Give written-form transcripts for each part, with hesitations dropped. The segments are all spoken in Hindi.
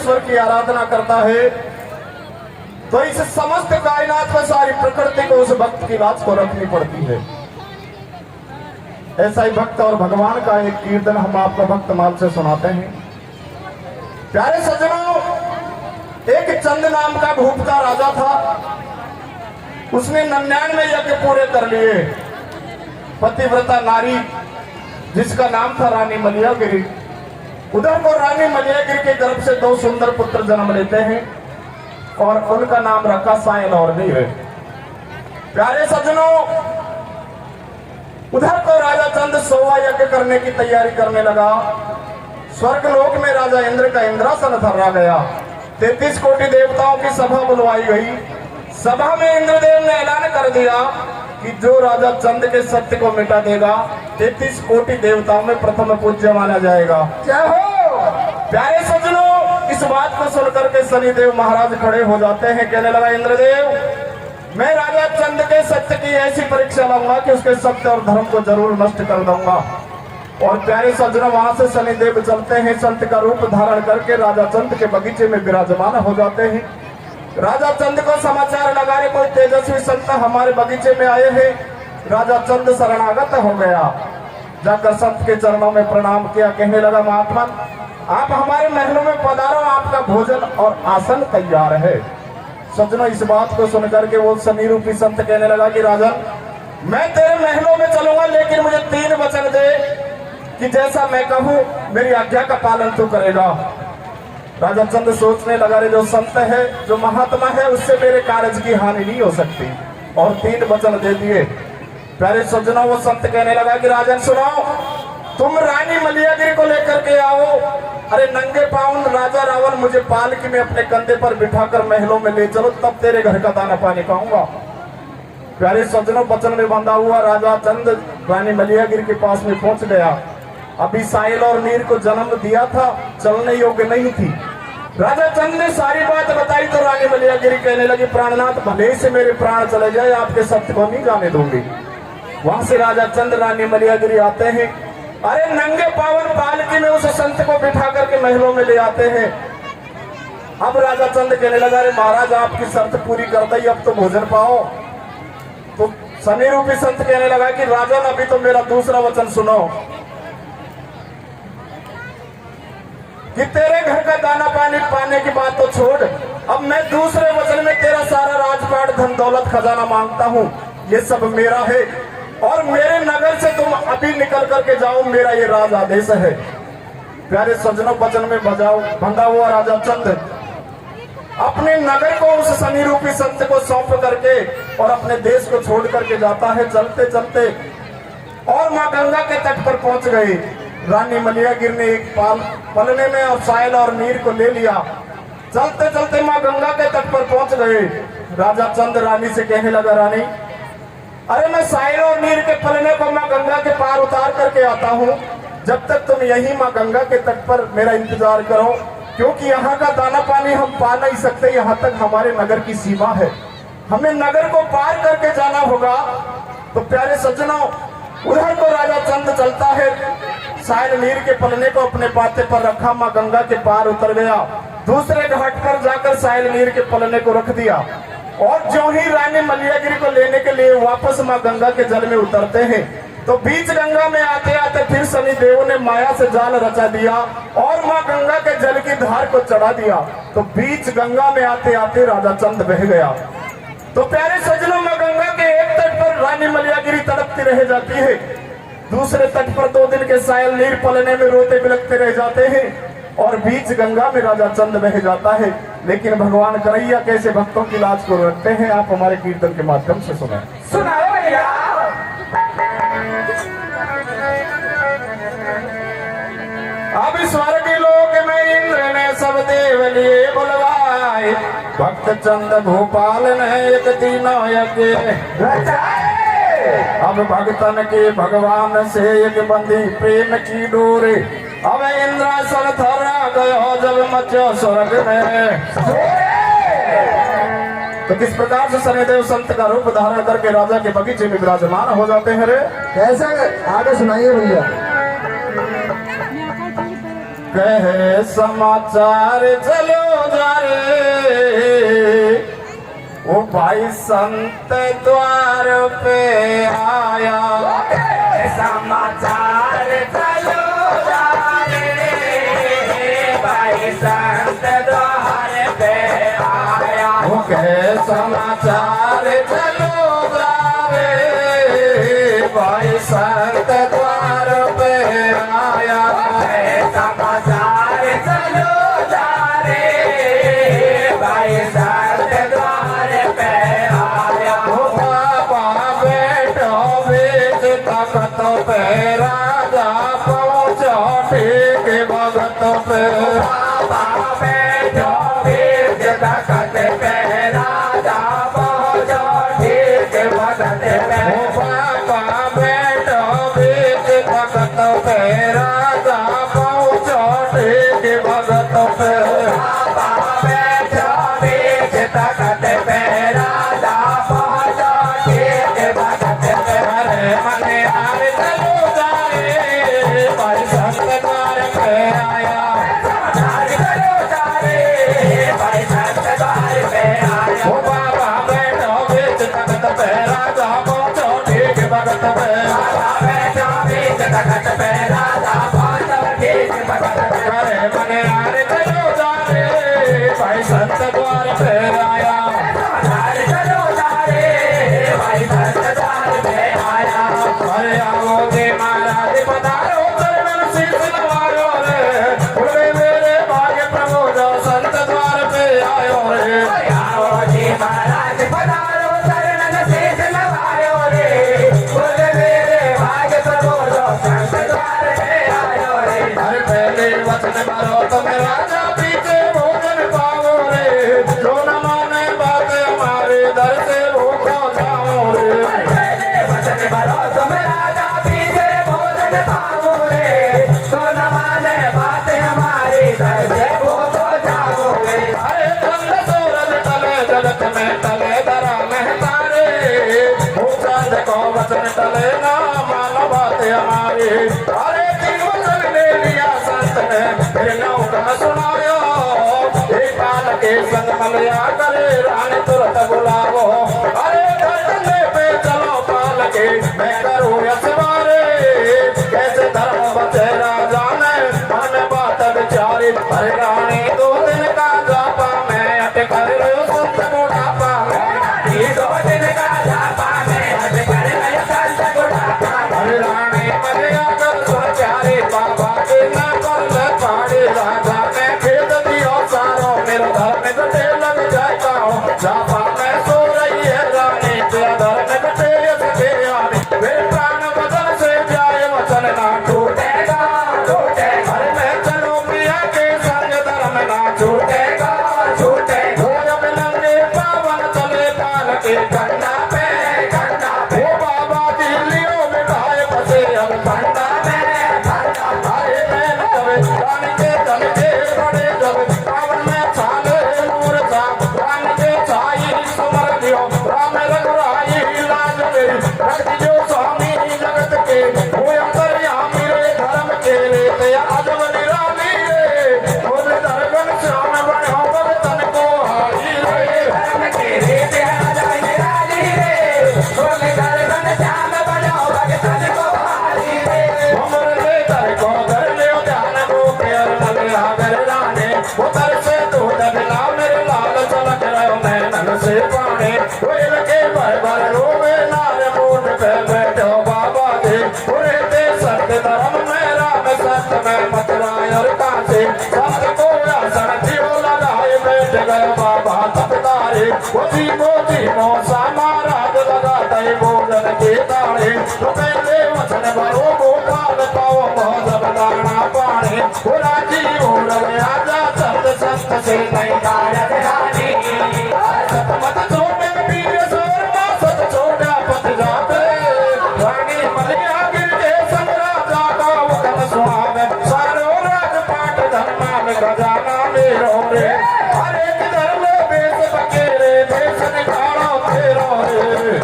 परमेश्वर की आराधना करता है तो इस समस्त कायनात में सारी प्रकृति को उस भक्त की लाज को रखनी पड़ती है। ऐसा ही भक्त और भगवान का एक कीर्तन हम आपको भक्त माल से सुनाते हैं। प्यारे सज्जनों, एक चंद नाम का भूप का राजा था। उसने 99 यज्ञ पूरे कर लिए। पतिव्रता नारी जिसका नाम था रानी मलियागिरी, उधर को रानी मलियागिरी के गर्भ से 2 सुंदर पुत्र जन्म लेते हैं और उनका नाम रखा सायल और नीर। प्यारे सज्जनों, उधर को राजा चंद 100वां यज्ञ करने की तैयारी करने लगा। स्वर्ग लोक में राजा इंद्र का इंद्रासन धरा गया। 33 कोटि देवताओं की सभा बुलवाई गई। सभा में इंद्रदेव ने ऐलान कर दिया कि जो राजा चंद के सत्य को मिटा देगा 33 कोटि देवताओं में प्रथम पूज्य माना जाएगा। क्या हो प्यारे सज्जनों, इस बात को सुनकर के शनिदेव महाराज खड़े हो जाते हैं। कहने लगा, इंद्रदेव, मैं राजा चंद के सत्य की ऐसी परीक्षा लूंगा कि उसके सत्य और धर्म को जरूर नष्ट कर दूंगा। और प्यारे सज्जनों, वहां से शनिदेव चलते हैं, संत का रूप धारण करके राजा चंद के बगीचे में विराजमान हो जाते हैं। राजा चंद को समाचार लगा रहे कोई तेजस्वी संत हमारे बगीचे में आए हैं। राजा चंद शरणागत हो गया। जाकर संत के चरणों में प्रणाम किया। कहने लगा, महात्मा, आप हमारे महलों में पधारो, आपका भोजन और आसन तैयार है। सज्जनों, इस बात को सुनकर के वो शनि रूपी संत कहने लगा कि राजन, मैं तेरे महलों में चलूंगा, लेकिन मुझे 3 वचन दे कि जैसा मैं कहूं मेरी आज्ञा का पालन तू करेगा। राजा चंद सोचने लगा, रे जो संत है, जो महात्मा है, उससे मेरे कार्य की हानि नहीं हो सकती। और 3 वचन दे दिए। प्यारे सज्जनों, वो संत कहने लगा कि राजन सुनो, तुम रानी मलियागिरी को लेकर के आओ। अरे नंगे पाँव राजा रावण मुझे पालकी में अपने कंधे पर बिठाकर महलों में ले चलो, तब तेरे घर का दाना पानी पाऊंगा। प्यारे सज्जनों, वचन में बंधा हुआ राजा चंद रानी मलियागिरी के पास में पहुंच गया। अभी साहिल और नीर को जन्म दिया था, चलने योग्य नहीं थी। राजा चंद ने सारी बात बताई तो रानी मलियागिरी कहने लगी, प्राणनाथ, भले से मेरे प्राण चले जाए, आपके सत्य को नहीं जाने दूंगी। वहां से राजा चंद रानी मलियागिरी आते हैं। अरे नंगे पावन पालकी में उस संत को बिठा करके महलों में ले आते हैं। अब राजा चंद कहने लगा, अरे महाराज, आपकी शर्त पूरी कर दी, अब तो भोजन पाओ। तो शनि रूपी संत कहने लगा कि राजन, अभी तो मेरा दूसरा वचन सुनो कि तेरे घर का दाना पानी पाने की बात तो छोड़, अब मैं दूसरे वचन में तेरा सारा राजपाट, धन दौलत, खजाना मांगता हूँ। ये सब मेरा है और मेरे नगर से तुम अभी निकल करके जाओ, मेरा ये राज आदेश है। प्यारे सज्जनों, वचन में बंधा हुआ राजा चंद अपने नगर को उस शनि रूपी संत को सौंप करके और अपने देश को छोड़ करके जाता है। चलते चलते और माँ गंगा के तट पर पहुंच गए। रानी मलियागिरी ने एक पलने में और सायल और नीर को ले लिया। चलते चलते माँ गंगा के तट पर पहुंच गए। राजा चंद रानी से कहने लगा, रानी, अरे मैं सायल और नीर के पलने को माँ गंगा के पार उतार करके आता हूँ, जब तक तुम यही माँ गंगा के तट पर मेरा इंतजार करो, क्योंकि यहाँ का दाना पानी हम पा नहीं सकते। यहाँ तक हमारे नगर की सीमा है, हमें नगर को पार करके जाना होगा। तो प्यारे सज्जनों, उधर को राजा चंद चलता है, सायल नीर के पलने को अपने पाते पर रखा, माँ गंगा के पार उतर गया। दूसरे घाट पर जाकर सायल नीर के पलने को रख दिया और जो ही रानी मलियागिरी को लेने के लिए वापस माँ गंगा के जल में उतरते हैं तो बीच गंगा में आते आते फिर शनि देव ने माया से जाल रचा दिया और माँ गंगा के जल की धार को चढ़ा दिया। तो बीच गंगा में आते आते राजा चंद बह गया। तो प्यारे सज्जनों, माँ गंगा के एक तट पर रानी मलियागिरी तड़पती रह जाती है, दूसरे तट पर 2 दिन के सायल नीर पलने में रोते बिलखते रह जाते हैं और बीच गंगा में राजा चंद बह जाता है। लेकिन भगवान करैया कैसे भक्तों की लाज को रखते हैं, आप हमारे कीर्तन के माध्यम से सुनाए। सुनाओ भैया। अब स्वर्ग लोक में इंद्र ने सब देव लिए बुलवाए, भक्त चंद भोपाल ने एक तीनों यज्ञ अब भक्तन के भगवान से एक बंदी प्रेम की डोरे, अब इंद्रासन थरा गयो जब मचो स्वर्ग में। तो किस प्रकार से शनिदेव संत का रूप धारण करके राजा के बगीचे में विराजमान हो जाते हैं रे, कैसे आगे सुनाइए भैया। कहे समाचार चलो जा रे, वो भाई संत द्वार पे आया। समाचार चलो जा रे, भाई संत द्वार पे आया। वो कहे समाचार चलो जा रे, भाई संत द्वार पे आया। समाचार चलो जा रे, भाई संत द्वार पे आया। वो बाबा बैठो बीच तख्त पे, राजा पहुंचो ठीक भगत पे। बाबा बैठो बीच तख्त पे, राजा पहुंचो ठीक भगत पे। वो बाबा बैठो बीच तख्त पे, राजा पहुंचो ठीक भगत पे। बाबा बैठो बीच तख्त पे, राजा पहुंचो ठीक भगत पे। अरे मने आरे चलो जा रे, भाई संत द्वार पे आया। समाचार चलो जा रे, भाई संत द्वार पे आया। वो बाबा बैठो बीच तख्त पे, राजा पहुंचो ठीक भगत पे। बाबा बैठो बीच तख्त पे, राजा पहुंचो ठीक भगत पे। अरे मने आरे चलो जा रे, भाई संत द्वार पे आया। समाचार चलो जा रे, भाई संत द्वार पे आया। अरे आओ जी महाराज पधारो, चरण शीश नवारो रे, बोले मेरे भाग्य प्रभु जो संत द्वार पे आयो रे। आओ जी महाराज पधारो, चरणन शीश नवायो रे, बोल मेरे भाग्य प्रभु जो संत द्वार पे आयो रे। अरे पहले वचन मारो तुम राजा, पीछे भोजन पाओ रे, जो न माने बात हमारे दर से भूखो जाओ रे। पहले वचन भरो तुम राजा, पीछे भोजन पाओ रे, तो न माने बात हमारी, दर से भूखो जाओगे। अरे चंद सूरज टले जगत में टले धरा में तारे, वो चंद को वचन टले ना मानो बात हमारी। अरे तीन वचन ले लिया संत ने, फिर नौका सुनायो, एक काल के संग मलया करे रानी तुरंत बुलावो। अरे धरने पे चलो पाल के, मैं करूँ यशवारे, कैसे धर्म बचे राजा ने मन में बात विचारी। अरे रानी 2 दिन का जापा मैं अटकर संत बुढ़ापा में। ये 2 दिन का जापा में हट कर गया संत बुढ़ापा में। अरे रानी मरे आकर सुन प्यारे, बाबा के न कर ले पाड़े, राजा ने खेद दियो सारो, मेरा धर्म गटे लग जाता हूँ। जापा में सो रही है रानी, तेरा धर्म गटे सके आनी, मेरे प्राण बदन से जाए वचन ना टूटेगा टूटेगा, अरे मैं चलो प्रिया के संग धर्म ना टूटेगा टूटेगा। धोय मिलंगे पावन चले पाल के कंधा पे कंधा पे, वो बाबा दिल्लियों में ढाए बसे हम कंधा पे कंधा पे। आए मैं तवे रानी के तन के बड़े जब पावन में छाले नूर था, रानी के छाई सुमर दियो, राम रघुराई लाज मेरी, रख जो स्वामी जगत के, वो अंतर्यामी रे धर्म के लेते अजब निराली रे, बोले दर्शन श्याम बनो भगतन को हारी रे। धर्म के रीत राजा निराली रे, बोले दर्शन श्याम बनो भगतन को हारी रे। हमर ले दर को धर ले ध्यान को प्यार नल आगर राने, उतर से दूध बिना मेरे लाल चलक रहो मैं नल से पाने। कोयल के भर रोवे नार मूठ पे बैठो बाबा दे, पूरे ते सत्य धर्म में राम सत्य में मतराय और कांसे, सत्य को आसन जीव लगाए बैठ गए बाबा तपतारे। मोती मोसा महाराज लगाते भोजन के ताड़े, तो पहले वचन भरो गोपाल पाओ बहुत दाना पाने। पूरा जीव उड़ गया जा संत संत से नहीं कारक रानी सत मत छोटे पीर सोर सत छोटा पत जाते, रानी मलिया गिर के संग राजा का वतन सुहावे, सारो राजपाट धर्मा में खजाना मेरो रे। हरे किधर ले बेस बकेरे, देश निकालो तेरो रे।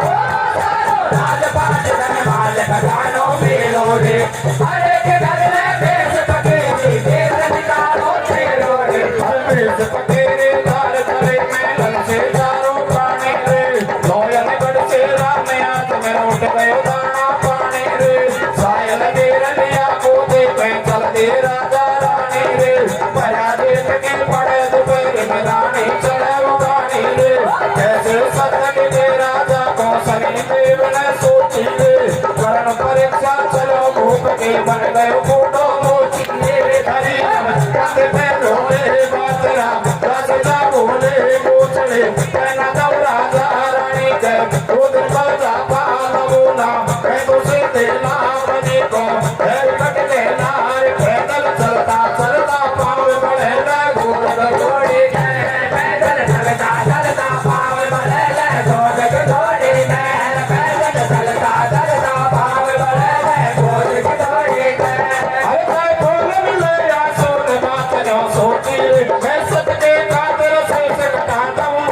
राजपाट धनमाल खजानो मेरो रे, हरे के घर में देश पकेरी, देश निकालो पटेरे धार करे मैलन से चारों प्राणी रे लोयन गढ़ से राम आज में उठ गयो दाना पानी रे सायल दे रलिया को दे चल दे राजा रानी रे पया देख के पड़े दोपहर में रानी चढ़े उगानी रे कैसे सतन के राजा को सनी देव ने सोची रे करण परीक्षा चलो भूप के बन गए फोटो मोची रे धरी कंधे पे रोए बातरा राजा बोले गोचड़े कहना दो राजा रानी के दो दिन बजा पालना मैं तो से देना बने को कट लेना रे पैदल चलता चलता पाँव बढ़े ले घोड़ दौड़ी पैदल चलता चलता पाँव बढ़े ले घोड़ दौड़ी पैदल चलता चलता पाँव बढ़े ले घोड़ दौड़ी अरे भाई बोल मिले या सोच बात न सोची मैं सत्य खातिर से कटाता हूँ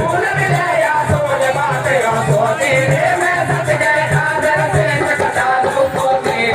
बोल मिले या सोच बात न सोची मैं सत्य खातिर से कटाता हूँ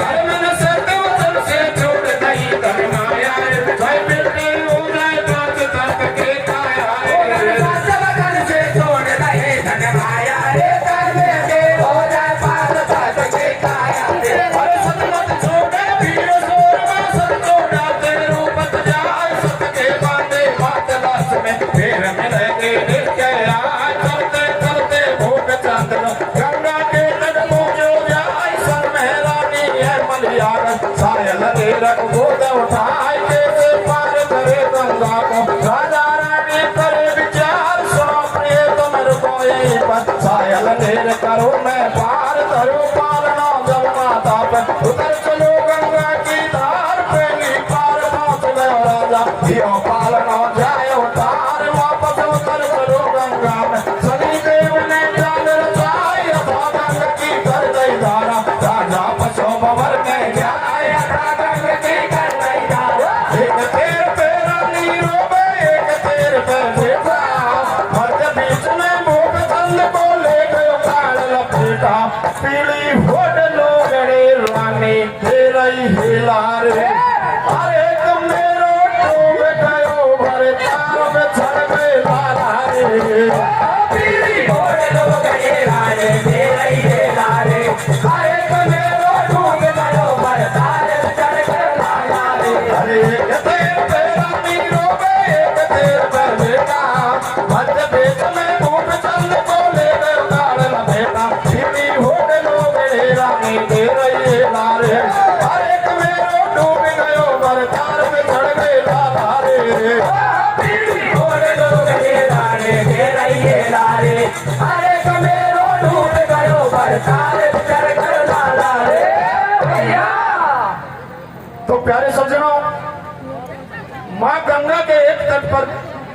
अरे मैंने सत्य वचन से छोड़ नहीं करना यार भाई बिल्कुल हो जाए बात तक के काया रे सत्य वचन से छोड़ नहीं करना यार कर में हो जाए बात तक के काया रे अरे सत्य मत छोड़े वीर सोरमा सत छोड़ा तेरे रूपत जाए सत के बांधे बात लाश में फिर मिलेंगे नित्य आज चलते चलते भोग चांदन गंगा के तट पहुंचो जाए सर मेहरानी है मलियार सायल दे रख गोद उठाए कैसे पार करे गंगा को राजा रानी करे विचार सुनो प्रिय तुम को यही पर सायल देर करो मैं पार धरो पालना जब माता पर उतर चलो गंगा की धार पहली पार पहुंच गयो राजा दियो पालना जाए उतार वापस उतर चलो गंगा में सनी देव ने जान रचाई अथा गंग की कर गई धारा राजा पशु भवर में जाए अथा गंग की कर गई धारा एक तेर पैरा नीरो में एक तेर पैर बेटा मर्द बीच में भोग चंद को ले गयो काल लपेटा पीली होड लोगड़े रानी तेरा ही हिला रे अरे तुम मेरो डूब गयो भरे तार में चढ़ गए लाला रे पीली होड लोगड़े रानी तेरा ही हिला रे अरे तुम मेरो डूब गयो भरे तार में चढ़ गए लाला रे अरे एक तेर पैरा नीरो में एक तेर पैर बेटा मध्य बीच में भूप चंद को ले गयो काल लपेटा पीली होड लोगड़े रानी तेरा ही हिला रे अरे तुम मेरो डूब गयो भरे तार में चढ़ गए लाला रे पीली होड लोगड़े रानी तेरा ही हिला रे अरे तुम मेरो डूब गयो भरे तार में चढ़ गए लाला रे भैया। तो प्यारे सज्जनों माँ गंगा के एक तट पर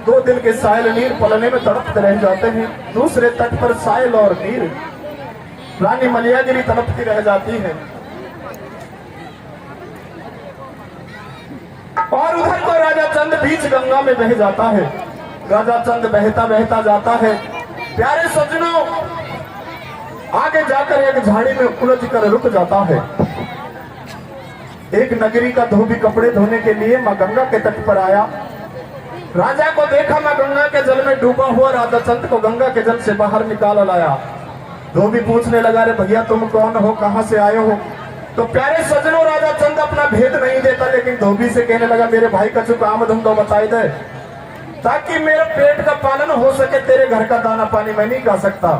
दो दिन के सायल नीर पलने में तड़पते रह जाते हैं, दूसरे तट पर सायल और नीर रानी मलियागिरी तड़पती रह जाती है और उधर को राजा चंद बीच गंगा में बह जाता है। राजा चंद बहता बहता जाता है। प्यारे सज्जनों आगे जाकर एक झाड़ी में उलझ कर रुक जाता है। एक नगरी का धोबी कपड़े धोने के लिए मां गंगा के तट पर आया। राजा को देखा मां गंगा के जल में डूबा हुआ, राजा चंद को गंगा के जल से बाहर निकाल लाया। धोबी पूछने लगा, रे भैया तुम कौन हो, कहां से आए हो? तो प्यारे सज्जनों राजा चंद अपना भेद नहीं देता, लेकिन धोबी से कहने लगा, मेरे भाई का चुप काम तुम तो बताई दे, ताकि मेरे पेट का पालन हो सके, तेरे घर का दाना पानी मैं नहीं खा सकता।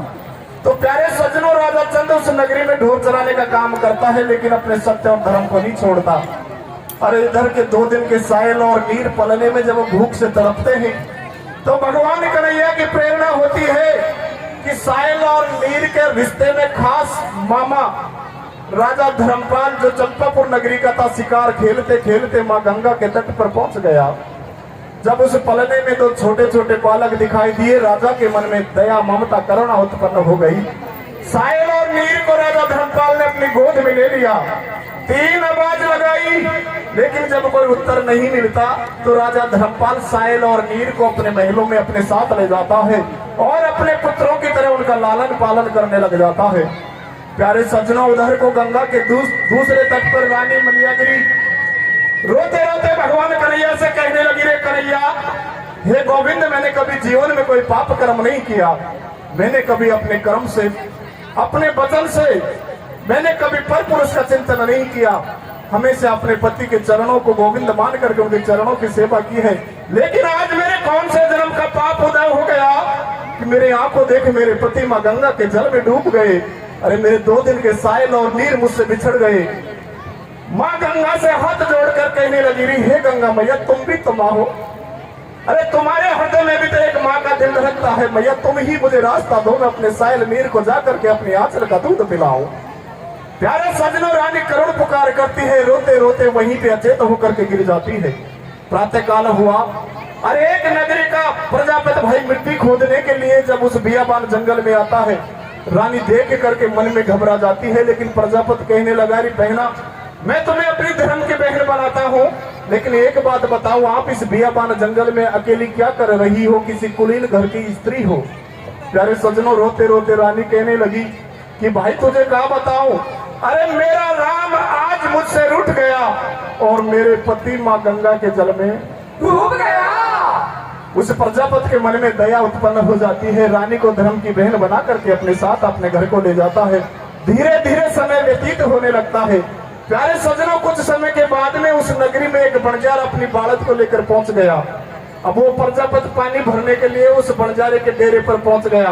तो प्यारे सज्जनों राजा चंद उस नगरी में ढोर चलाने का काम करता है, लेकिन अपने सत्य और धर्म को नहीं छोड़ता। अरे इधर के 2 दिन के सायल और नीर पलने में जब वो भूख से तड़पते हैं, तो भगवान कन्हैया की प्रेरणा होती है कि सायल और नीर के रिश्ते में खास मामा राजा धर्मपाल जो चंपापुर नगरी का था, शिकार खेलते खेलते मां गंगा के तट पर पहुंच गया। जब उस पलने में 2 छोटे छोटे बालक दिखाई दिए, राजा के मन में दया ममता करुणा उत्पन्न हो गई। सायल और नीर को राजा धर्मपाल ने अपनी गोद में ले लिया। 3 आवाज लगाई, लेकिन जब कोई उत्तर नहीं मिलता तो राजा धर्मपाल सायल और नीर को अपने महलों में अपने साथ ले जाता है और अपने पुत्रों की तरह उनका लालन पालन करने लग जाता है। प्यारे सज्जनों उधर को गंगा के दूसरे तट पर रानी मलियागिरी रोते रोते भगवान कन्हैया से कहने लगी, रे कन्हैया, हे गोविंद, मैंने कभी जीवन में कोई पाप कर्म नहीं किया। मैंने कभी अपने कर्म से, अपने वचन से मैंने कभी पर पुरुष का चिंतन नहीं किया। हमेशा अपने पति के चरणों को गोविंद मान करके उनके चरणों की सेवा की है। लेकिन आज मेरे कौन से जन्म का पाप उदय हो गया कि मेरे आंखों देख मेरे पति माँ गंगा के जल में डूब गए। अरे मेरे 2 दिन के सायल और नीर मुझसे बिछड़ गए। माँ गंगा से हाथ जोड़कर कहने लगी, रही हे गंगा मैया, तुम भी तो माँ हो। अरे तुम्हारे हृदय में भी तो एक माँ का दिल रखता है। मैया तुम ही मुझे रास्ता दो, मैं अपने सायल मीर को जाकर के अपनी आंचल का दूध पिलाऊं। प्यारे सजनों, रानी करुण पुकार करती है, रोते रोते वहीं पे अचेत होकर के गिर जाती है। प्रातः काल हुआ। अरे एक नगरी का प्रजापति भाई मिट्टी खोदने के लिए जब उस बियाबान जंगल में आता है, रानी देख करके मन में घबरा जाती है। लेकिन प्रजापति कहने लगा, री बहना, मैं तुम्हें अपनी धर्म की बहन बनाता हूँ, लेकिन एक बात बताओ, आप इस बियाबान जंगल में अकेली क्या कर रही हो? किसी कुलीन घर की स्त्री हो? प्यारे सजनों, रोते रोते रानी कहने लगी कि भाई तुझे क्या बताऊं, अरे मेरा राम आज मुझसे रूठ गया और मेरे पति माँ गंगा के जल में डूब गया। उस प्रजापति के मन में दया उत्पन्न हो जाती है। रानी को धर्म की बहन बना करके अपने साथ अपने घर को ले जाता है। धीरे धीरे समय व्यतीत होने लगता है। प्यारे सजनों, कुछ समय के बाद में उस नगरी में एक बंजार अपनी बालक को लेकर पहुंच गया। अब वो प्रजापति पानी भरने के लिए उस बंजारे के डेरे पर पहुंच गया।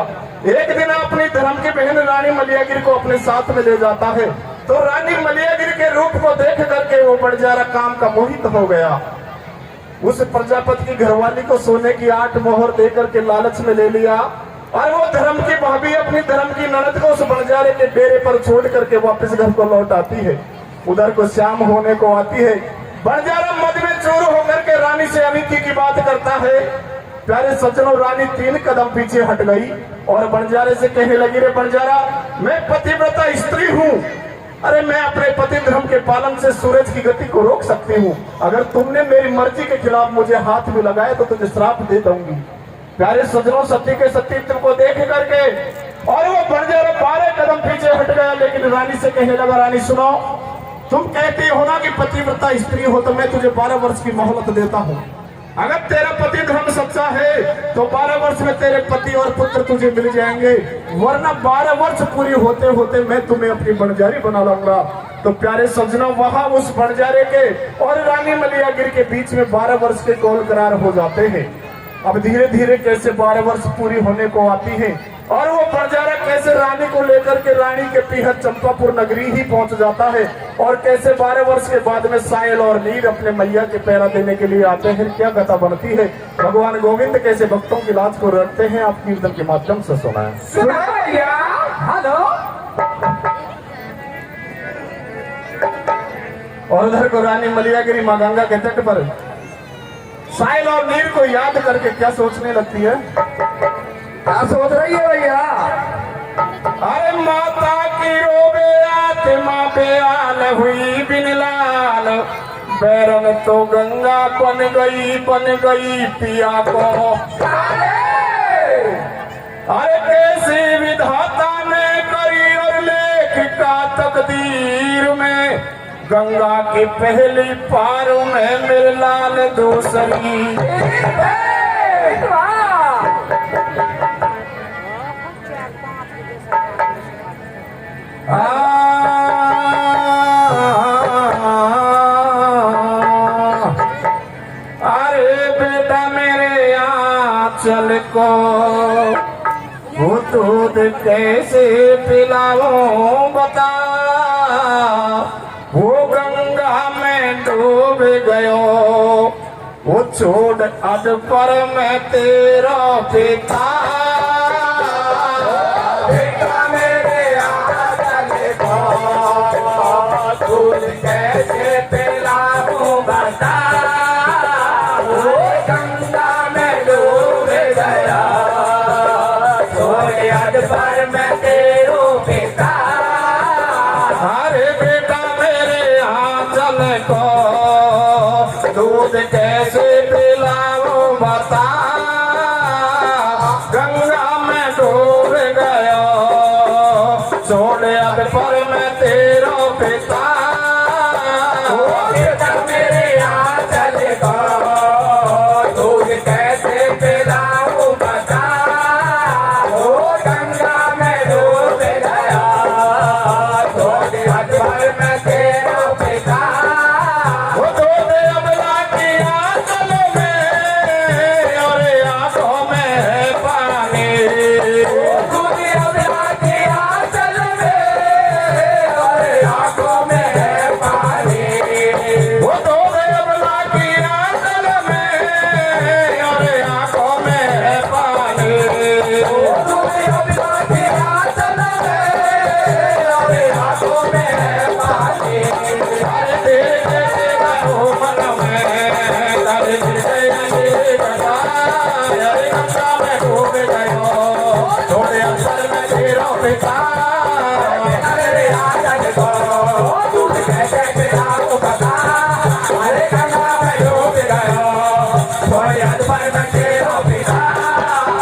एक दिन अपनी धर्म की बहन रानी मलियागिरी को अपने साथ में ले जाता है, तो रानी मलियागिरी के रूप को देख करके वो बंजारा काम का मोहित हो गया। उस प्रजापति की घरवाली को सोने की 8 मोहर देकर के लालच में ले लिया और वो धर्म की भाभी अपनी धर्म की ननद को उस बंजारे के डेरे पर छोड़ करके वापस घर को लौट आती है। उधर को शाम होने को आती है। बंजारा मद में चूर होकर के रानी से अनीति की बात करता है। प्यारे सज्जनों, रानी 3 कदम पीछे हट गई और बंजारे से कहने लगी, रे बंजारा, मैं पतिव्रता स्त्री हूँ। अरे मैं अपने पति धर्म के पालन से सूरज की गति को रोक सकती हूँ। अगर तुमने मेरी मर्जी के खिलाफ मुझे हाथ भी लगाया तो तुझे श्राप दे दूंगी। प्यारे सज्जनों, सत्य के सत्यत्व को देख करके और वो बंजारा 12 कदम पीछे हट गया। लेकिन रानी से कहने लगा, रानी सुनो, तुम कहती हो ना कि पतिव्रता स्त्री हो, तो मैं तुझे 12 वर्ष की मोहलत देता हूँ। अगर तेरा पति धर्म सच्चा है तो 12 वर्ष में तेरे पति और पुत्र तुझे मिल जाएंगे, वरना 12 वर्ष पूरी होते होते मैं तुम्हें अपनी बंजारी बना लूंगा। तो प्यारे सज्जनों, वहां उस बंजारे के और रानी मलियागिरी के बीच में 12 वर्ष के कौल करार हो जाते हैं। अब धीरे धीरे कैसे 12 वर्ष पूरी होने को आती है और वो बंजारा कैसे रानी को लेकर के रानी के पीहर चंपापुर नगरी ही पहुंच जाता है और कैसे 12 वर्ष के बाद में सायल और नीर अपने मैया के पैरा देने के लिए आते हैं। क्या कथा बनती है, भगवान गोविंद कैसे भक्तों की लाज को रखते हैं, आप कीर्तन के माध्यम से सुनाएं। हेलो। और उधर को रानी मलियागिरी माँ गंगा के तट पर सायल और नीर को याद करके क्या सोचने लगती है? क्या सोच रही है भैया? अरे माता की रोबे आत्मा बेहाल हुई बिन लाल, बैरन तो गंगा बन गई पिया को। अरे कैसी विधाता ने करी और लेख का तकदीर में, गंगा की पहली पार में मेरे लाल दूसरी। अरे बेटा मेरे आंचल को वो दूध कैसे पिलाऊं बता, वो गंगा में डूब गयो, वो छोड़ अड पर मैं तेरा पिता। बेटा मेरे आंचल को दूध कैसे पिलाऊं बता, वो गंगा में डूब गया, छोड़ अड पर मैं तेरो पिता। अरे बेटा मेरे आंचल को दूध कैसे पिलाऊं बता, गंगा में डूब गया, छोड़ अब पर मैं तेरा पिता। बेटा मेरे के हो पिता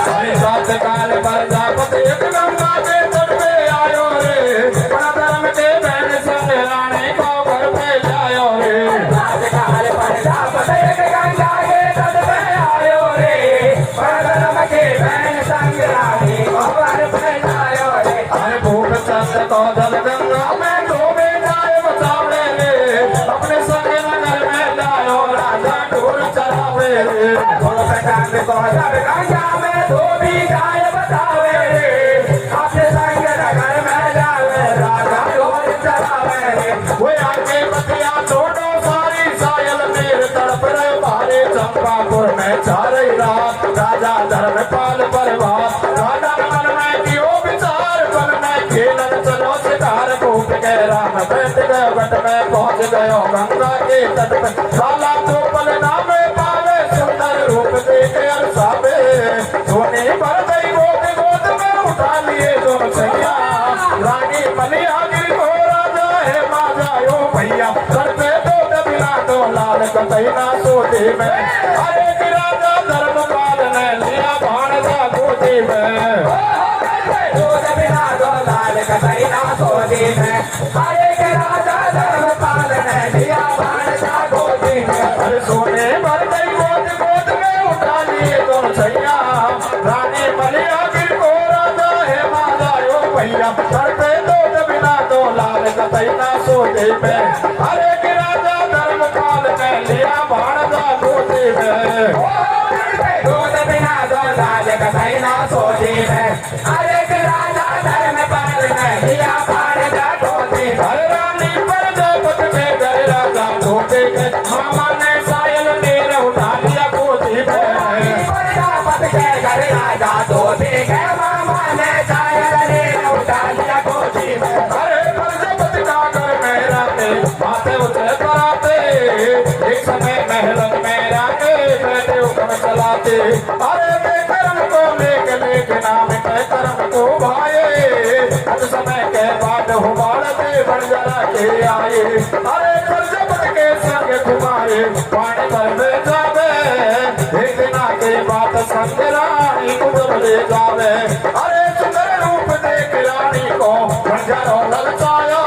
हरि सात काल प्रजापति एक गंगा के तट पे आयो रे बड़ा धर्म के बहन संग रानी को घर पे जायो रे राजकाल प्रजापति एक गंगा के तट पे आयो रे परधर्म के बहन संग रानी को घर पे जायो रे हरे भूप चंद्र को जल गंगा में डूबे जाए बचावे रे अपने संग नगर में लायो राजा ढोल चलावे रे भूप चंद्र को जल गंगा में डूबी जाए बचावे रे अपने संग नगर में जावे राजा ढोल चलावे रे वो आगे बतिया छोड़ो सारी सायल मेरे तड़प रहे भारे चंपापुर में चारे रात राजा धर्मपाल बर्बाद राजा मन में दियो विचार बन में खेलन चलो शिकार कूप के राम बैठ गए बट में पहुंच गयो गंगा के तट पे साला तो पल नामे पावे सुंदर रूप देखे अरसावे सोने पर गई गोद गोद में उठा लिए दोनों सैया रानी मलिया गिर को राजा है माजा यो भैया सर पे दो दबिना दो लाल कतई ना सोते में अरे कि राजा धर्मपाल ने लिया भाणजा गोदी में दूध बिना दो लाल कतई ना सोती में हरे के राजा धर्मपाल ने लिया भाणजा गोदी में अरे सोने भर गई गोद गोद में उठा लिए दोनों सैया रानी मलिया गिर को राजा है माजा यो भैया सर पे दो दबिना दो लाल कतई ना सोते में अरे कि राजा धर्मपाल ने लिया भाणजा गोदी में दूध बिना दो लाल कतई ना सोती में हरे के राजा धर्मपाल ने लिया भाणजा गोदी में हरे रानी प्रजापति में गए राजा धोखे के मामा ने सायल मेरे उठा लिया गोदी में प्रजापति के घर राजा धोती के मामा ने सायल ने उठा लिया गोदी में अरे प्रजापति का घर में रहते माथे उसे कराते एक समय महलन में रहते बैठे हुक्म चलाते अरे बेकर्म को लेके नाम के कर्म को भाए हर समय के बाद हुमाड़ते बन जरा के आए अरे प्रजापति के संग कुमारे पानी पर में जावे एक दिन के बाद संग रानी गुजर ले जावे अरे सुंदर रूप देख रानी को बंजारो ललचायो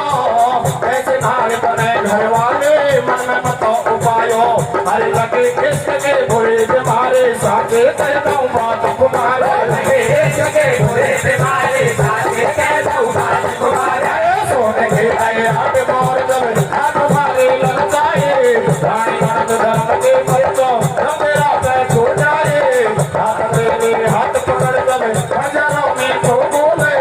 ऐसे नार बने घर वाले मन में मतो उपायो हरे लगे किसके बुरे बीमारे साथे कहता हूँ बात कुमारे के बुरे बीमारी साथी के बात कुमारे सोने के आए आगे मोर जब तुम्हारे ललचाए रानी मर्द धर्म के परिचो मेरा पैर छूट जाए हाथ तेरे हाथ पकड़ जब बजारों में तो बोले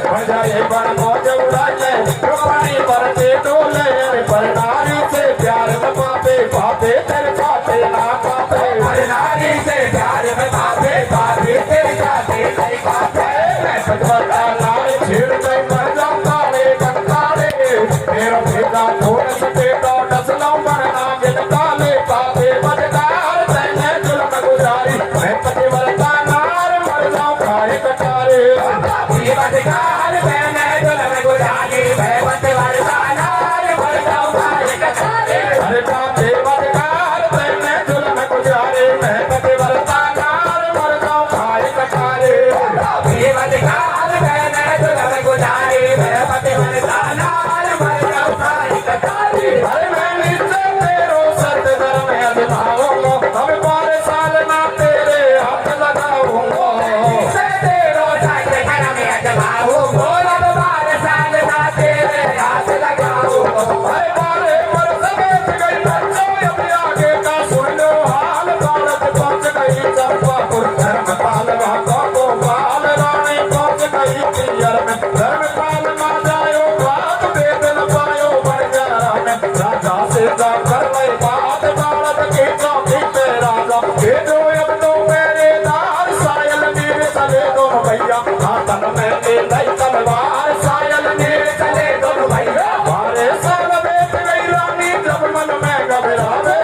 बजाए बन मौज उड़ाए तो पानी भरते डोले अरे पर नारी से प्यार न पापे पापे तेरे पापे ना पापे हर नारी से प्यार में पापे पापे तेरे जाते नहीं पापे मैं सजवता नारी छेड़ गई मर जाता रे कंकाले मेरा भेदा छोड़ सके तो डसलाऊं मरना गिन काले पापे बदकार तैने जुल्म गुजारी मैं पतिव्रता नार मर जाऊं खाए कटारे ये बदकार मैंने दुल्हन गुजारी मैं पतिव्रता नार मर जाऊं भाई कचारे अरे पापे बदकार तैने जुल्म गुजारी मैं पतिव्रता नार मर जाऊं खाए कटारे ये बदकार मैंने दुल्हन गुजारी मैं पतिव्रता नार मर जाऊं भाई कचारे अरे मैं निश्चय तेरो सत्य धर्म अभिभावूंगा अब 12 साल ना तेरे हाथ लगाऊंगा से तेरो साथ घर में अजमाऊं बोला बार साल ना तेरे हाथ लगाऊं अरे बारे मर्द बैठ गई बच्चों अब आगे का सुन लो हाल दौलत पहुंच गई चंपापुर धर्मपाल भागो गोपाल रानी पहुंच गई पियर में धर्मपाल मां जायो बात बेदल पायो बन जरा में राजा से जाकर वही बात बालक की चौकी पे राजा ये जो अब तो मेरे दार सायल नीर चले दोनों भैया हाथन में ले गई तलवार सायल नीर चले दोनों भैया 12 साल बैठ गई रानी जब मन में घबरावे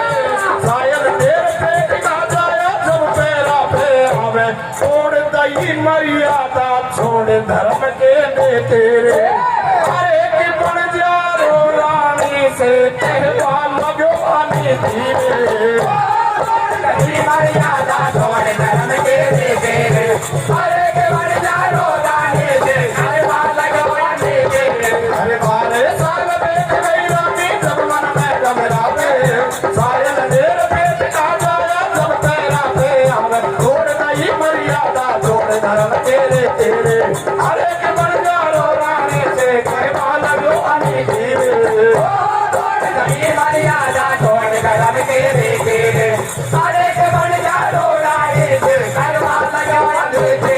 सायल नीर पेट का जाया जब पैरा पे आवे छोड़ दई मर्यादा छोड़ धर्म के ने तेरे अरे कि बन जा रो रानी से कहवा लगो आनी धीरे नहीं मर्यादा छोड़ धर्म के देखे अरे के बन जानो रानी से अरे बाल लगवाने के अरे 12 साल बीत गई रानी जब मन में घबराते सायल देर पेट का जाया जब तैराते हमने छोड़ नहीं मर्यादा छोड़ धर्म तेरे तेरे अरे के बन जानो रानी से अरे बाल लगवाने के छोड़ नहीं मर्यादा छोड़ धर्म के देखे अरे के बन जानो रानी से अरे बाल लगवाने के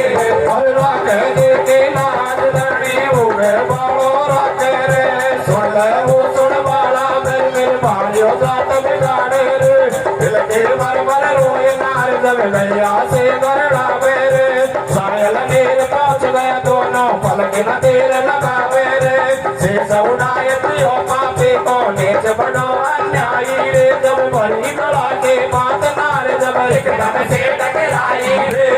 अरे राख दे के नाज धरनी उगे बालो राख रे सुन ले वो सुन बाला मेरे भाइयों जात बिगाड़े रे दिल के मर रोए नार जब गैया से गरड़ा मेरे सायल नीर पहुंच गया दोनों पलक न देर लगा मेरे से सउनायत हो पापे को नीच बनो अन्यायी रे जब बड़ी गला के बात नार जब एकदम से टकराई रे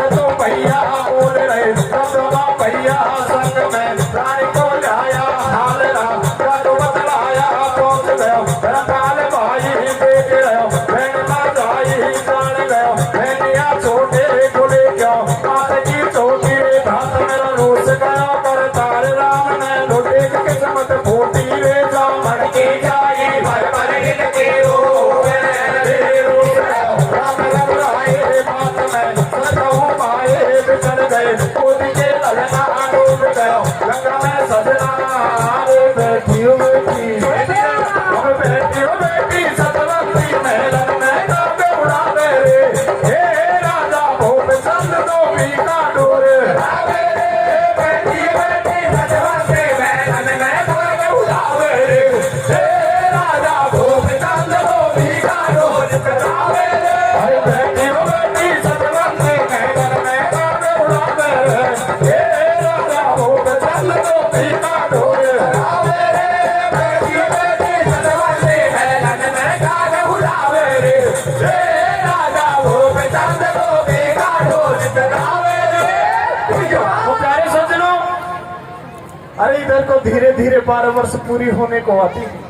तो भैया बोल रहे तो भैया संग में रानी को लाया हाल राम का तो बतलाया पहुंच गया मेरा काल भाई देख रहे हो मैंने ना जाई जान गया मैंने छोटे गुले क्या बात की छोटी बात मेरा रोस गया कर तार राम ने लुटे किस्मत फूटी रे जा मर के जाई भर भर के रो राम घबराए बात में कहूँ पाए बिछड़ गए कोदी के ललना डूब गया गंगा में सजना रे बैठी हो बेटी सतवंती महलन में काबे उड़ावे रे हे राजा भोप चंद दो भी का डोरे आवे रे बेटी बेटी सजवंती महलन में काबे उड़ावे रे हे राजा भोप चंद दो भी का डोरे आवे रे अरे बेटी सतवंती महलन में काबे उड़ावे रे हे राजा भोप चंद दो भी का डोरे आवे रे बेटी बेटी सजवंती महलन में काबे उड़ावे रे हे राजा भूप चंद को बेगा ढोल आवे रे तो प्यारे सज्जनों, अरे इधर को धीरे धीरे 12 वर्ष पूरी होने को आती है।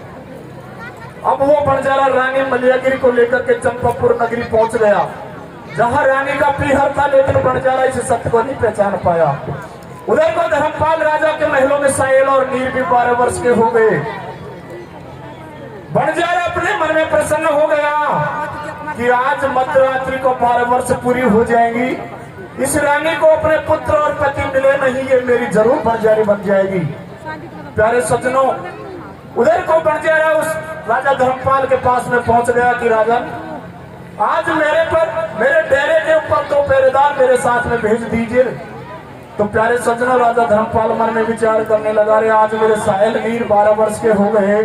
अब वो बंजारा रानी मलियागिरी को लेकर के चंपापुर नगरी पहुंच गया, जहां रानी का पीहर था, लेकिन बंजारा इस सत्य को नहीं पहचान पाया। उधर को धर्मपाल राजा के महलों में सायल और नीर भी 12 वर्ष के हो गए। बंजारा अपने मन में प्रसन्न हो गया कि आज मध्यरात्रि को 12 वर्ष पूरी हो जाएंगी, इस रानी को अपने पुत्र और पति मिले नहीं, ये मेरी जरूर बंजारी बन जाएगी। प्यारे सज्जनों, उधर को बंजारा उस राजा धर्मपाल के पास में पहुंच गया कि राजन, आज मेरे डेरे के ऊपर 2 पहरेदार मेरे साथ में भेज दीजिए। तो प्यारे सज्जनों, राजा धर्मपाल मन में विचार करने लगा, रे आज मेरे सायल नीर 12 वर्ष के हो गए,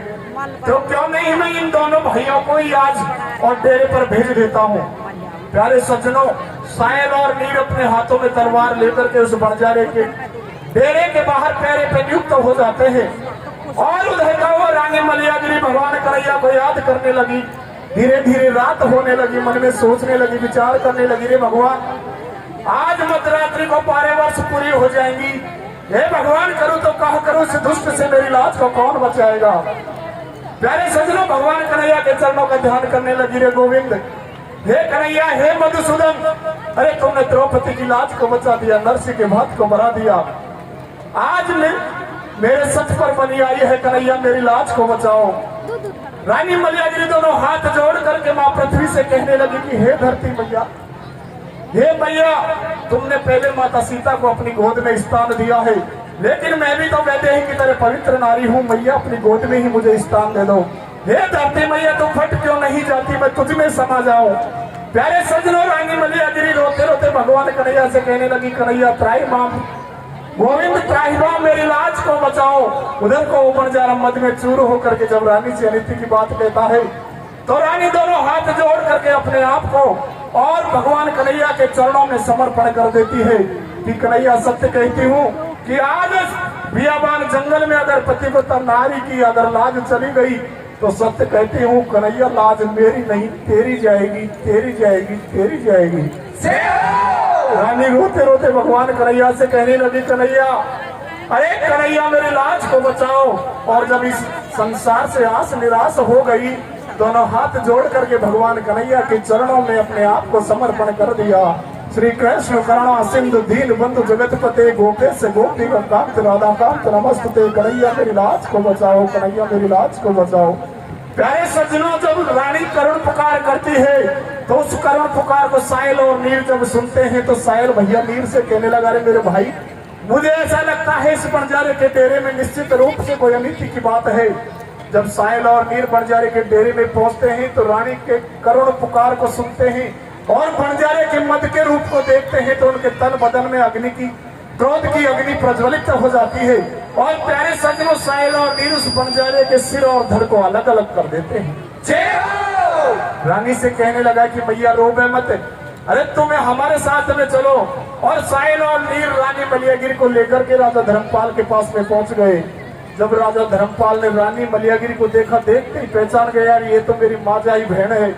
तो क्यों नहीं मैं इन दोनों भाइयों को ही आज और डेरे पर भेज देता हूँ। प्यारे सज्जनों, सायल और नीर अपने हाथों में तलवार लेकर के उस बंजारे के डेरे के बाहर पैरे पे नियुक्त हो जाते हैं। और उधर का वो रानी मलियागिरी भगवान करैया को याद करने लगी। धीरे धीरे रात होने लगी, मन में सोचने लगी, विचार करने लगी, रे भगवान, आज मध्यरात्रि को 12 वर्ष पूरी हो जाएंगी। हे भगवान, करूं तो कहा करूं, इस दुष्ट से मेरी लाज को कौन बचाएगा। प्यारे सज्जनों, भगवान कन्हैया के चरणों का ध्यान करने लगी, रे गोविंद, हे कन्हैया, हे मधुसूदन, अरे तुमने द्रौपदी की लाज को बचा दिया, नरसिंह के भात को बढ़ा दिया, आज मेरे सच पर बनी आई है कन्हैया, मेरी लाज को बचाओ। रानी मलियागिरी दोनों हाथ जोड़ करके माँ पृथ्वी से कहने लगी कि हे धरती मैया, हे मैया, तुमने पहले माता सीता को अपनी गोद में स्थान दिया है, लेकिन मैं भी तो वैदेही की तरह पवित्र नारी हूँ मैया, अपनी गोद में ही मुझे स्थान दे दो। हे धरती मैया, तुम फट क्यों नहीं जाती, मैं तुझ में समा जाऊं। प्यारे सज्जनों, रानी मलियागिरी रोते रोते भगवान कन्हैया से कहने लगी, कन्हैया त्राही माम, गोविंद त्राही माम, मेरी लाज को बचाओ। उधर को बंजारा मद में चूर होकर के जब रानी से अनिति की बात कहता है, तो रानी दोनों हाथ जोड़ करके अपने आप को और भगवान कन्हैया के चरणों में समर्पण कर देती है कि कन्हैया, सत्य कहती हूँ कि आज बियाबान जंगल में अगर पतिव्रता नारी की अगर लाज चली गई, तो सत्य कहती हूँ कन्हैया, लाज मेरी नहीं तेरी जाएगी, तेरी जाएगी, तेरी जाएगी। रानी रोते रोते भगवान कन्हैया से कहने लगी, कन्हैया, अरे कन्हैया, मेरी लाज को बचाओ। और जब इस संसार से आस निराश हो गई, दोनों हाथ जोड़ करके भगवान कन्हैया के चरणों में अपने आप को समर्पण कर दिया। श्री कृष्ण करुणा सिंधु दीन बंधु जगतपते गोपेश गोपी कांत राधा कांत नमस्ते। कन्हैया मेरी लाज को बचाओ, कन्हैया मेरी लाज को बचाओ। प्यारे सज्जनों, जब रानी करुण पुकार करती है तो उस करुण पुकार को साहिल और नीर जब सुनते हैं तो साहिल भैया नीर से कहने लगा, रे मेरे भाई, मुझे ऐसा लगता है इस बंजारे के डेरे में निश्चित रूप से कोई अनिति की बात है। जब साहिल और नीर बंजारे के डेरे में पहुंचते हैं तो रानी के करुण पुकार को सुनते हैं और बंजारे के मद के रूप को देखते हैं तो उनके तन बदन में अग्नि की क्रोध की अग्नि प्रज्वलित हो जाती है और प्यारे सज्जनों साहिल और नीर उस बंजारे के सिर और धड़ को अलग अलग कर देते हैं। रानी से कहने लगा कि भैया रोबे मत, अरे तुम्हें हमारे साथ में चलो। और साहिल और नीर रानी मलियागिरी को लेकर के राजा धर्मपाल के पास में पहुंच गए। जब राजा धर्मपाल ने रानी मलियागिरी को देखा, देखते ही पहचान गया, यार ये तो मेरी माजाई बहन है।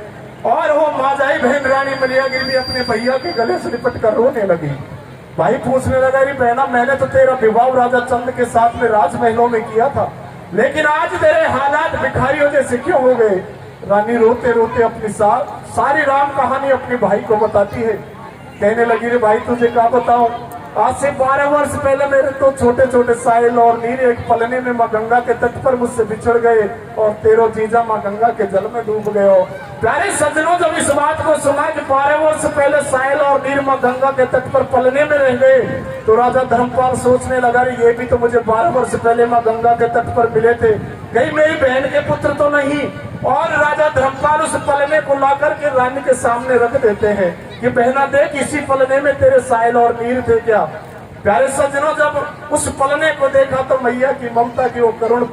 और वो माजाई बहन रानी मलियागिरी भी अपने भैया के गले से लिपट कर रोने लगी। भाई पूछने लगा, रे बहना, मैंने तो तेरा विवाह राजा चंद के साथ में राजमहलों में किया था, लेकिन आज तेरे हालात भिखारियों जैसे क्यों हो गए। रानी रोते रोते अपनी सारी राम कहानी अपने भाई को बताती है। कहने लगी, रे भाई तुझे क्या बताऊं, आज से 12 वर्ष पहले मेरे तो छोटे छोटे साहिल और नीर एक पलने में माँ गंगा के तट पर मुझसे बिछड़ गए और तेरो जीजा माँ गंगा के जल में डूब गए हो। प्यारे सज्जनों, जब इस बात को सुना कि 12 वर्ष पहले साहिल और नीर माँ गंगा के तट पर पलने में रह गए तो राजा धर्मपाल सोचने लगा, ये भी तो मुझे 12 वर्ष पहले माँ गंगा के तट पर मिले थे, कहीं मेरी बहन के पुत्र तो नहीं। और राजा धर्मपाल उस पलने को लाकर के रानी के सामने रख देते हैं कि बहना देख, इसी पलने में तेरे साहिल और नीर थे क्या। प्यारे सज्जनों, जब उस पलने को देखा तो मैया की ममता की वो करुण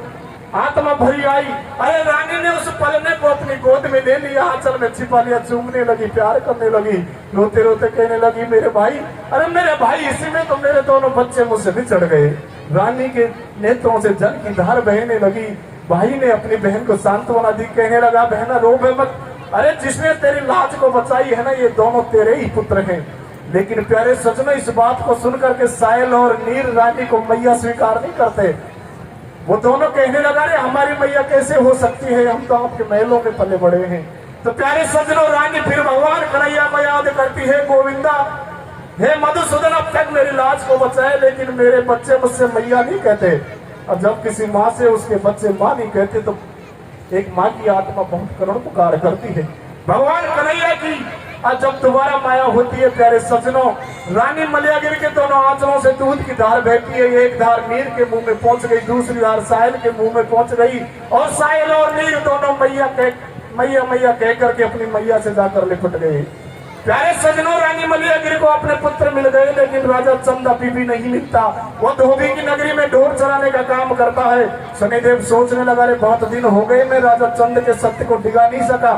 आत्मा भरी आई। अरे रानी ने उस पलने को अपनी गोद में ले लिया, आंचल में छिपा लिया, चूमने लगी, प्यार करने लगी, रोते रोते कहने लगी, मेरे भाई, अरे मेरे भाई, इसी में तो मेरे दोनों बच्चे मुझसे बिछड़ गए। रानी के नेत्रों से जल की धार बहने लगी। भाई ने अपनी बहन को सांत्वना दी, कहने लगा, बहना रोबे मत, अरे जिसने तेरी लाज को बचाई है ना, ये दोनों तेरे ही पुत्र हैं। लेकिन प्यारे सज्जनों, इस बात को सुनकर के साहिल और नीर रानी को मैया स्वीकार नहीं करते। वो दोनों कहने लगा, रे हमारी मैया कैसे हो सकती है, हम तो आपके महलों में पले बड़े हैं। तो प्यारे सज्जनों, रानी फिर भगवान कन्हैया को याद करती है, गोविंदा, हे मधुसूदन, अब तक मेरी लाज को बचाए, लेकिन मेरे बच्चे मुझसे मैया नहीं कहते। और जब किसी माँ से उसके बच्चे माँ नहीं कहते तो एक माँ की आत्मा बहुत करुण पुकार करती है। भगवान कन्हैया की और जब दोबारा माया होती है, प्यारे सज्जनों, रानी मलियागिरी के दोनों आंचलों से दूध की धार बहती है। एक धार नीर के मुंह में पहुंच गई, दूसरी धार साहिल के मुंह में पहुंच गई और साहिल और नीर दोनों मैया मैया कह करके अपनी मैया से जाकर लिपट गए। प्यारे सज्जनों, रानी मलियागिरी को अपने पुत्र मिल गए, लेकिन राजा चंद अभी भी नहीं मिलता। वो धोबी की नगरी में ढोर चराने का काम करता है। शनिदेव सोचने लगा, रे बहुत दिन हो गए मैं राजा चंद के सत्य को डिगा नहीं सका,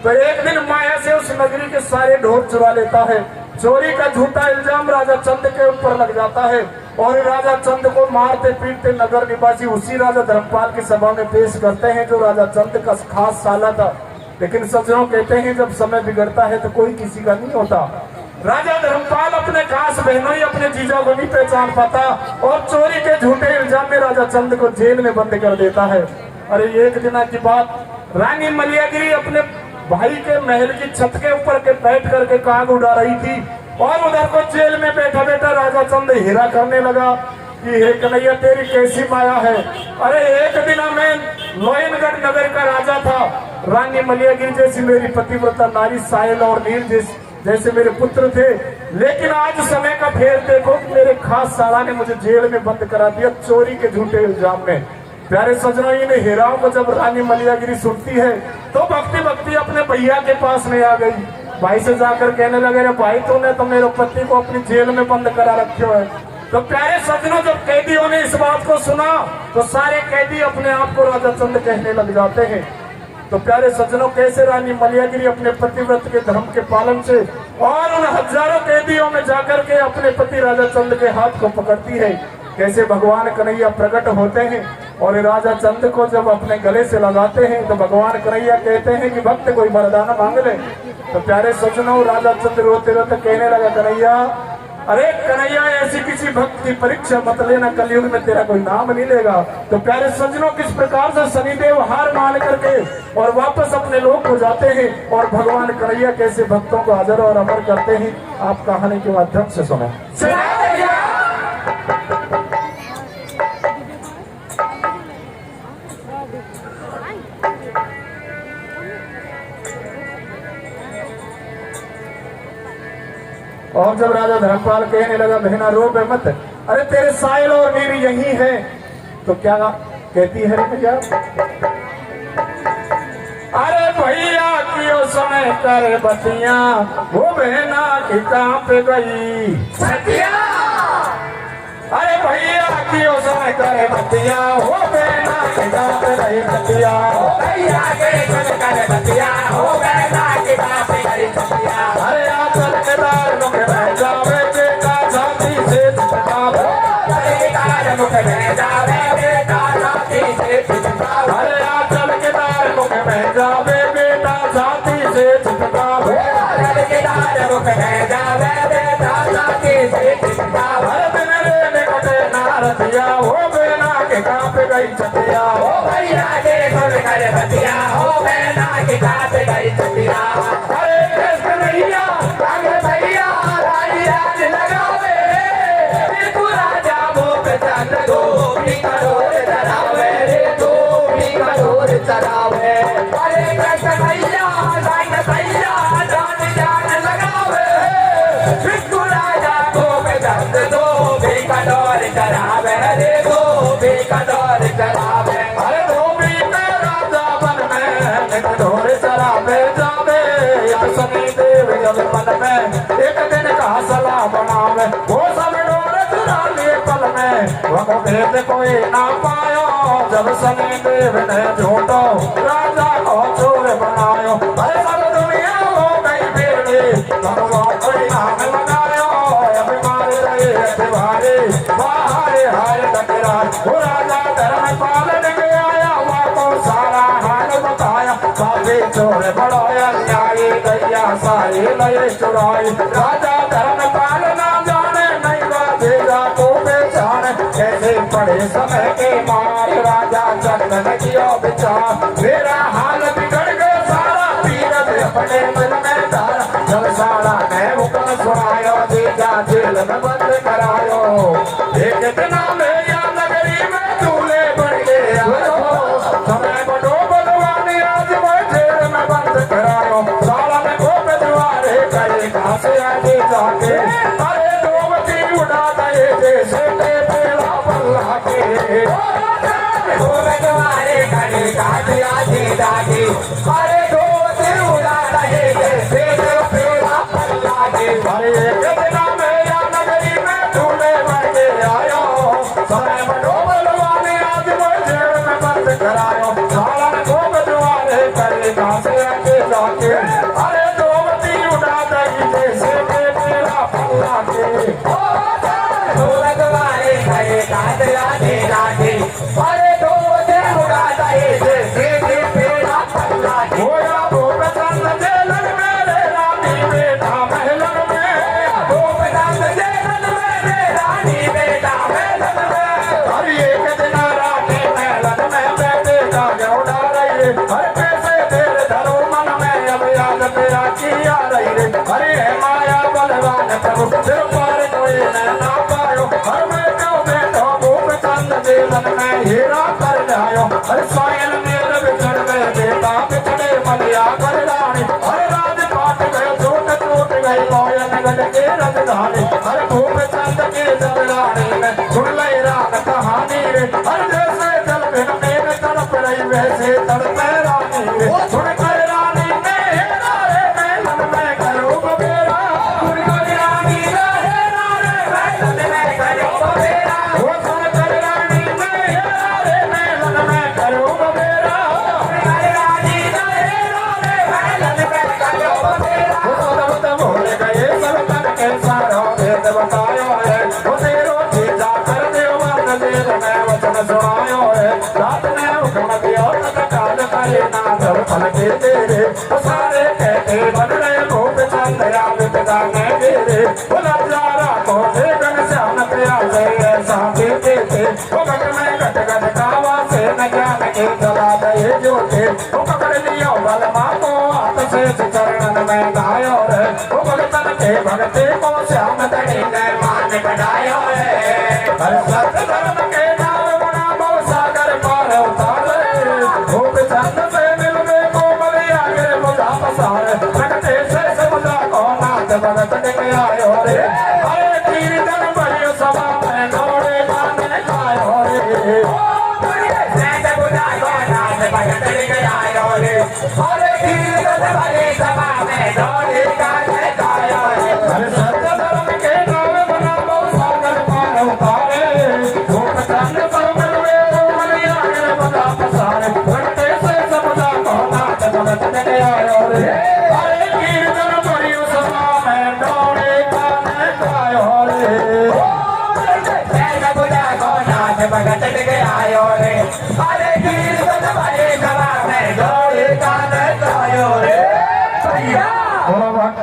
तो एक दिन माया से उस नगरी के सारे ढोर चुरा लेता है। चोरी का झूठा इल्जाम राजा चंद के ऊपर लग जाता है और राजा चंद को मारते पीटते नगर निवासी उसी राजा धर्मपाल की सभा में पेश करते हैं, जो राजा चंद का खास साला था। लेकिन सज्जनों कहते हैं, जब समय बिगड़ता है तो कोई किसी का नहीं होता। राजा धर्मपाल अपने खास बहनों ही अपने जीजा को नहीं पहचान पाता और चोरी के झूठे इल्जाम में राजा चंद को जेल में बंद कर देता है। अरे एक दिन की बात, रानी मलियागिरी अपने भाई के महल की छत के ऊपर के बैठ करके काग उड़ा रही थी और उधर को जेल में बैठा बैठा राजा चंद हीरा करने लगा कि हे कन्हैया, तेरी कैसी माया है। अरे एक दिन मैं लोयनगढ़ नगर का राजा था, रानी मलियागिरी जैसी मेरी पतिव्रता नारी साहिल और नीर जैसे मेरे पुत्र थे, लेकिन आज समय का फेर देखो कि मेरे खास साला ने मुझे जेल में बंद करा दिया चोरी के झूठे इल्जाम में। प्यारे सज्जनों, इन हीराओं को जब रानी मलियागिरी सुनती है तो भक्ति भक्ति अपने भैया के पास में आ गई। भाई से जाकर कहने लगे, रे भाई, तूने तो मेरे पति को अपनी जेल में बंद करा रखे है। तो प्यारे सज्जनों, जब कैदियों ने इस बात को सुना तो सारे कैदी अपने आप को राजा चंद कहने लग जाते हैं। तो प्यारे सज्जनों, कैसे रानी मलियागिरी अपने पतिव्रत के धर्म के पालन से और उन हजारों कैदियों में जाकर के अपने पति राजा चंद के हाथ को पकड़ती है। कैसे भगवान कन्हैया प्रकट होते हैं और राजा चंद को जब अपने गले से लगाते हैं तो भगवान कन्हैया कहते हैं कि भक्त कोई वरदान मांग ले। तो प्यारे सज्जनों, राजा चंद रोते रोते कहने लगा, कन्हैया अरे कन्हैया, ऐसी किसी भक्त की परीक्षा मत लेना, कलयुग में तेरा कोई नाम नहीं लेगा। तो प्यारे सज्जनों, किस प्रकार से शनिदेव हार मान करके और वापस अपने लोक को जाते हैं और भगवान कन्हैया कैसे भक्तों को अजर और अमर करते हैं, आप कहानी के माध्यम से सुनो। और जब राजा धर्मपाल कहने लगा, बहना रो बे मत, अरे तेरे साहिल और मीर यही है, तो क्या कहती है भैया, अरे भैया क्यों समय कर बतिया, वो बहना की कहाँ पे गई सतिया, अरे भैया क्यों समय कर बतिया, वो बहना की कहाँ पे गई सतिया, भैया के कर बतिया, वो बहना की कहाँ पे गई सतिया, अरे आचल के दार मुख बह जावे, बेटा छाती से चिपकावे, अरे दार मुख बह जावे, बेटा छाती से चिपकावे, अरे आचल के दार मुख बह जावे, बेटा छाती से चिपकावे, आचल के दार मुख बह जावे, बेटा छाती से चिपकावे, अरे बिन रे निकटे नारदिया, वो बेना के कहाँ पे गई छतिया, ओ भैया के सुन कर बतिया, ओ बेना के कहाँ पे गई छतिया, अरे कृष्ण भैया, अरे भैया राजी राज लगावे, तू राजा भोग चंद धोबी करोड़ चरावे, रे धोबी करोड़ चरावे, अरे कृष्ण भैया राज भैया जान जान लगावे, तू राजा भोग चंद धोबी करोड़ चरावे, रे धोबी करोड़ चरावे, अरे धोबी में राजा बन में करोड़ चरावे जावे, शनि देव जब मन में एक दिन का सलाह बनावे, वो सब डोर चुरा लिए पल में, वह भेद कोई ना पायो, जब शनि देव ने झूठो राजा को चोर बनायो, अरे सब दुनिया हो गई बेड़ी, भगवान कोई नाम लगायो, अब मारे रहे तिवारी, बाहर हार टकरा, वो राजा धर्म पालन में आया, वहाँ को सारा हाल बताया, काफी चोर बढ़ाया, न्यायी गैया सारी लय चुराई, राजा धर्म पाल ना जाने, नहीं बाजेगा तो बेचाने, कैसे पड़े समय के मार, राजा चंदन किया विचार, मेरा हाल बिगड़ गया सारा, पीरत अपने मन में धारा, जब सारा ने हुक्म सुनायो, जीजा जेल में बंद करायो, एक दिन में या नगरी में दूल्हे बढ़ गए आयो, समय बड़ो बलवानी आज वो जेल में बंद करायो, साला में को बजवारे गए घासे आगे जाके, अरे डोबती उड़ा गए जैसे के पेड़ा पल्ला के, वो बजवारे गए घासे आगे जाके, अरे डोबती उड़ा गए जैसे के पेड़ा पल्ला के, अरे एक दिन में या नगरी में दूल्हे बढ़ के आयो, समय बड़ो बलवानी आज वो जेल में बंद करायो, साला में को बजवारे गए घासे आगे जाके, अरे डोबती उड़ा गई जैसे के पेड़ा पल्ला के, वो बजवारे गए घासे आगे जाके, अरे डोबती उड़ा गए जैसे के पेड़ा पल्ला के, वो बचन जेलन में रे रानी बेटा महलन में, वो बचन जेलन में रे रानी बेटा महलन में, हर एक दिन रानी महलन में बैठे जागे उड़ा रही रे, हर पैसे तेरे धरो मन में, अब याद तेरा किया रही रे, अरे माया बलवान प्रभु सिर पर कोई ना पायो, हर में क्यों बैठो भूप चंद जेलन में हीरा कर जायो, हर सायल मेर बिछड़ गए बेटा बिछड़े मलिया कर रानी, हर राजपाट गए छोट टूट गई मोयन गढ़ के राजधानी, हर भूप चंद के जब रानी में सुन लई रात कहानी रे, हर जैसे जल बिन मेघ तड़प रही वैसे तड़पे रानी रे, सुन कर रानी ने हेरा रे मैलन में करो बबेरा, सुन कर रानी ने हेरा रे मैलन में करो बबेरा, वो सुन कर रानी ने हेरा रे मैलन में करो बबेरा, सुन कर रानी ने हेरा रे मैलन में करो बबेरा, वो तब भूल गए सब तन के सारो भेद बतायो है, वो तेरो जीजा कर देव मन देर में वचन सुनायो है, रात ने हुक्म दियो तत्काल करे ना सब फल के तेरे, वो सारे कहते बन रहे भूप चंद या विपदा में गिरे, वो नजारा को हे भक्ति को श्याम तनी ने मान बनाया है हर सत्य धर्म के नाम बना भव सागर पार उतारे भूप छंद से मिल में कोमल आगे बुझा पसार प्रगटे से समुद्र को नाथ भगत